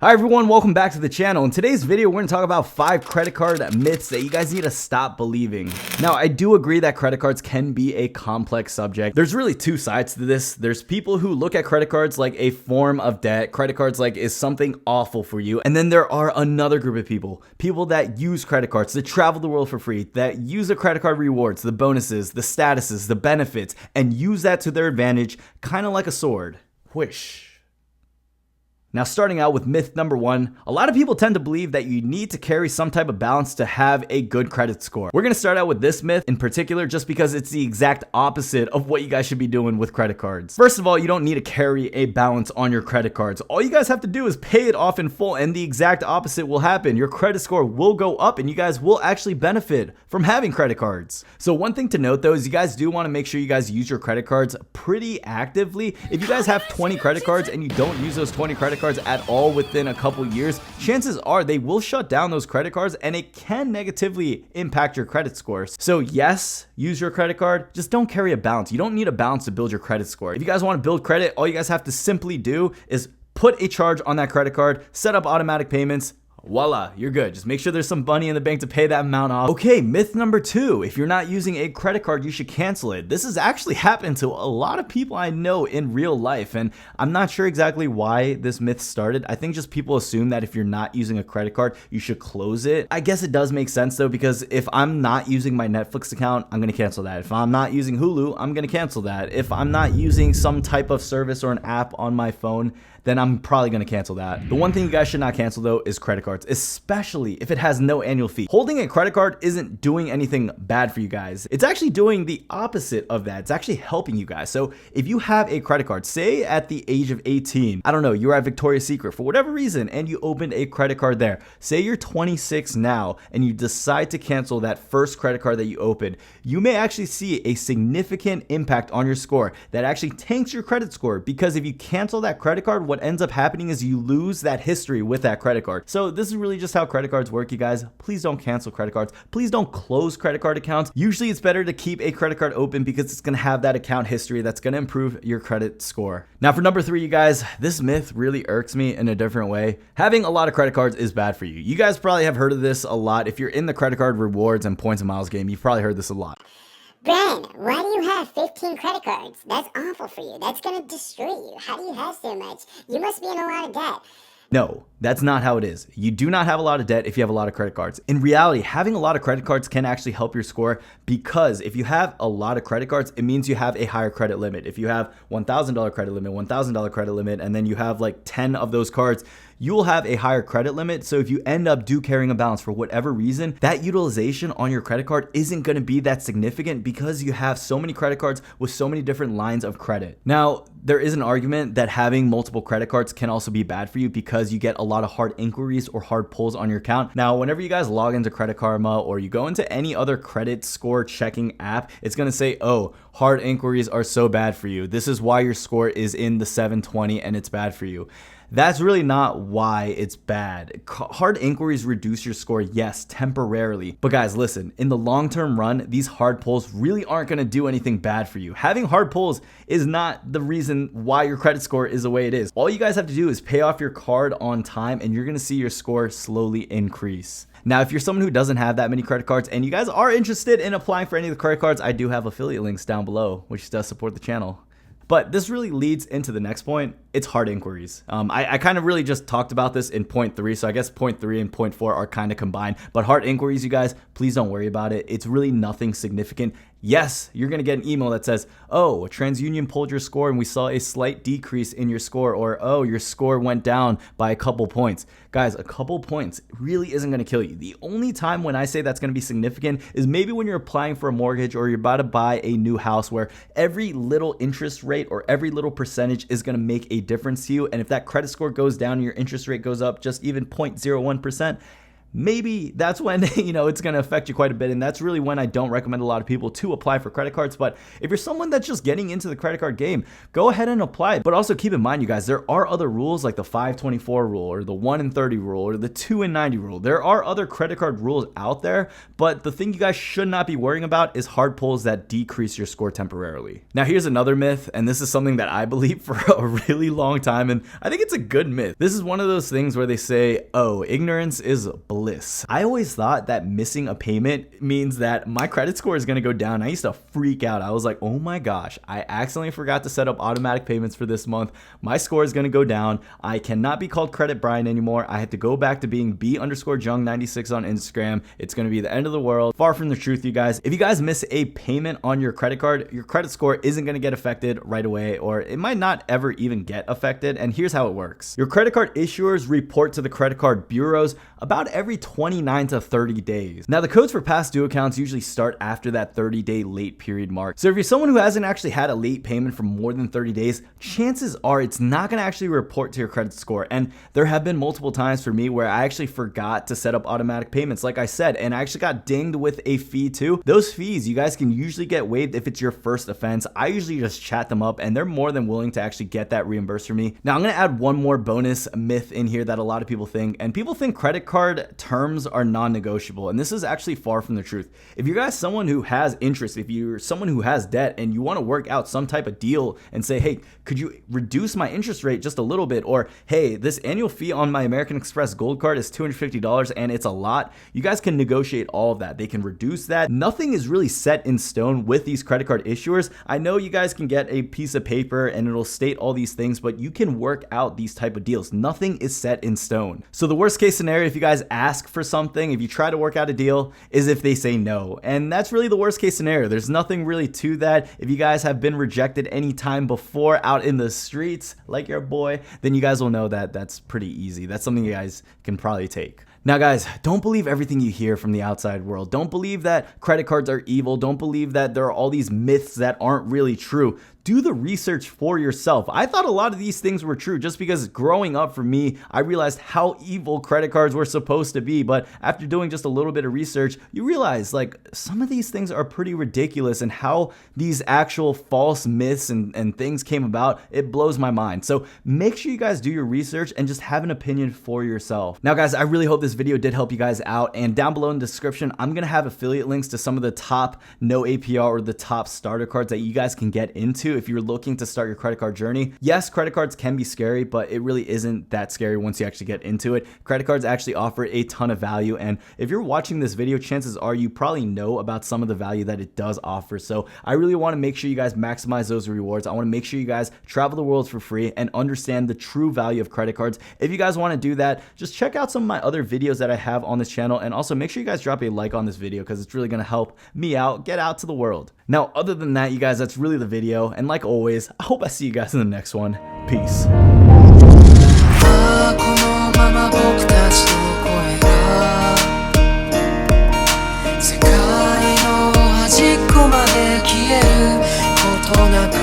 Hi everyone, welcome back to the channel. In today's video, we're gonna talk about 5 credit card myths that you guys need to stop believing. Now, I do agree that credit cards can be a complex subject. There's really 2 sides to this. There's people who look at credit cards like a form of debt. Credit cards like is something awful for you. And then there are another group of people that use credit cards to travel the world for free, that use the credit card rewards, the bonuses, the statuses, the benefits, and use that to their advantage, kind of like a sword. Whoosh. Now, starting out with myth number 1, a lot of people tend to believe that you need to carry some type of balance to have a good credit score. We're going to start out with this myth in particular just because it's the exact opposite of what you guys should be doing with credit cards. First of all, you don't need to carry a balance on your credit cards. All you guys have to do is pay it off in full, and the exact opposite will happen. Your credit score will go up and you guys will actually benefit from having credit cards. So one thing to note though is you guys do want to make sure you guys use your credit cards pretty actively. If you guys have 20 credit cards and you don't use those 20 credit cards at all within a couple years, chances are they will shut down those credit cards and it can negatively impact your credit scores. So yes, use your credit card, just don't carry a balance. You don't need a balance to build your credit score. If you guys want to build credit, all you guys have to simply do is put a charge on that credit card, set up automatic payments. Voila, you're good. Just make sure there's some money in the bank to pay that amount off. Okay, myth number 2. If you're not using a credit card, you should cancel it. This has actually happened to a lot of people I know in real life, and I'm not sure exactly why this myth started. I think just people assume that if you're not using a credit card, you should close it. I guess it does make sense though, because if I'm not using my Netflix account, I'm gonna cancel that. If I'm not using Hulu, I'm gonna cancel that. If I'm not using some type of service or an app on my phone, then I'm probably gonna cancel that. The one thing you guys should not cancel though is credit cards, especially if it has no annual fee. Holding a credit card isn't doing anything bad for you guys. It's actually doing the opposite of that. It's actually helping you guys. So if you have a credit card, say at the age of 18, I don't know, you're at Victoria's Secret for whatever reason and you opened a credit card there. Say you're 26 now and you decide to cancel that first credit card that you opened, you may actually see a significant impact on your score that actually tanks your credit score, because if you cancel that credit card, what ends up happening is you lose that history with that credit card. So this is really just how credit cards work, you guys. Please don't cancel credit cards. Please don't close credit card accounts. Usually it's better to keep a credit card open because it's going to have that account history that's going to improve your credit score. Now for number 3, you guys, this myth really irks me in a different way. Having a lot of credit cards is bad for you. You guys probably have heard of this a lot. If you're in the credit card rewards and points and miles game, you've probably heard this a lot. Brad, why do you have 15 credit cards? That's awful for you. That's going to destroy you. How do you have so much? You must be in a lot of debt. No, that's not how it is. You do not have a lot of debt if you have a lot of credit cards. In reality, having a lot of credit cards can actually help your score, because if you have a lot of credit cards, it means you have a higher credit limit. If you have $1,000 credit limit, $1,000 credit limit, and then you have like 10 of those cards, you will have a higher credit limit. So if you end up carrying a balance for whatever reason, that utilization on your credit card isn't going to be that significant because you have so many credit cards with so many different lines of credit. Now, there is an argument that having multiple credit cards can also be bad for you because you get a lot of hard inquiries or hard pulls on your account. Now, whenever you guys log into Credit Karma or you go into any other credit score checking app, it's going to say, oh, hard inquiries are so bad for you. This is why your score is in the 720 and it's bad for you. That's really not why it's bad. Hard inquiries reduce your score, yes, temporarily. But guys, listen, in the long-term run, these hard pulls really aren't gonna do anything bad for you. Having hard pulls is not the reason why your credit score is the way it is. All you guys have to do is pay off your card on time and you're gonna see your score slowly increase. Now, if you're someone who doesn't have that many credit cards and you guys are interested in applying for any of the credit cards, I do have affiliate links down below, which does support the channel. But this really leads into the next point. It's hard inquiries. I kind of really just talked about this in point 3, so I guess point 3 and point 4 are kind of combined. But hard inquiries, you guys, please don't worry about it. It's really nothing significant. Yes, you're going to get an email that says, oh, TransUnion pulled your score and we saw a slight decrease in your score, or oh, your score went down by a couple points. Guys, a couple points really isn't going to kill you. The only time when I say that's going to be significant is maybe when you're applying for a mortgage or you're about to buy a new house, where every little interest rate or every little percentage is going to make a difference to you. And if that credit score goes down and your interest rate goes up just even 0.01%, maybe that's when, it's going to affect you quite a bit. And that's really when I don't recommend a lot of people to apply for credit cards. But if you're someone that's just getting into the credit card game, go ahead and apply. But also keep in mind, you guys, there are other rules like the 524 rule or the 1 in 30 rule or the 2 in 90 rule. There are other credit card rules out there, but the thing you guys should not be worrying about is hard pulls that decrease your score temporarily. Now, here's another myth, and this is something that I believe for a really long time, and I think it's a good myth. This is one of those things where they say, oh, ignorance is bliss. I always thought that missing a payment means that my credit score is going to go down. I used to freak out. I was like, oh my gosh, I accidentally forgot to set up automatic payments for this month. My score is going to go down. I cannot be called Credit Brian anymore. I have to go back to being B_Jung96 on Instagram. It's going to be the end of the world. Far from the truth, you guys. If you guys miss a payment on your credit card, your credit score isn't going to get affected right away, or it might not ever even get affected. And here's how it works. Your credit card issuers report to the credit card bureaus about every 29 to 30 days. Now, the codes for past due accounts usually start after that 30-day late period mark. So if you're someone who hasn't actually had a late payment for more than 30 days, chances are it's not going to actually report to your credit score. And there have been multiple times for me where I actually forgot to set up automatic payments, like I said, and I actually got dinged with a fee too. Those fees, you guys can usually get waived if it's your first offense. I usually just chat them up and they're more than willing to actually get that reimbursed for me. Now, I'm going to add one more bonus myth in here that a lot of people think, and people think credit card terms are non-negotiable, and this is actually far from the truth. If you guys someone who has interest, if you're someone who has debt and you want to work out some type of deal and say, hey, could you reduce my interest rate just a little bit, or hey, this annual fee on my American Express Gold card is $250 and it's a lot, you guys can negotiate all of that. They can reduce that. Nothing is really set in stone with these credit card issuers. I know you guys can get a piece of paper and it'll state all these things, but you can work out these type of deals. Nothing is set in stone. So the worst case scenario, if you guys ask for something, if you try to work out a deal, is if they say no. And that's really the worst case scenario. There's nothing really to that. If you guys have been rejected any time before out in the streets, like your boy, then you guys will know that that's pretty easy. That's something you guys can probably take. Now, guys, don't believe everything you hear from the outside world. Don't believe that credit cards are evil. Don't believe that there are all these myths that aren't really true. Do the research for yourself. I thought a lot of these things were true just because growing up for me, I realized how evil credit cards were supposed to be. But after doing just a little bit of research, you realize like some of these things are pretty ridiculous, and how these actual false myths and things came about, it blows my mind. So make sure you guys do your research and just have an opinion for yourself. Now, guys, I really hope this video did help you guys out. And down below in the description, I'm going to have affiliate links to some of the top no APR or the top starter cards that you guys can get into if you're looking to start your credit card journey. Yes, credit cards can be scary, but it really isn't that scary once you actually get into it. Credit cards actually offer a ton of value, and if you're watching this video, chances are you probably know about some of the value that it does offer. So I really want to make sure you guys maximize those rewards. I want to make sure you guys travel the world for free and understand the true value of credit cards. If you guys want to do that, just check out some of my other videos that I have on this channel, and also make sure you guys drop a like on this video because it's really going to help me out, get out to the world. Now, other than that, you guys, that's really the video, and like always, I hope I see you guys in the next one. Peace.世界の端っこまで消えることなく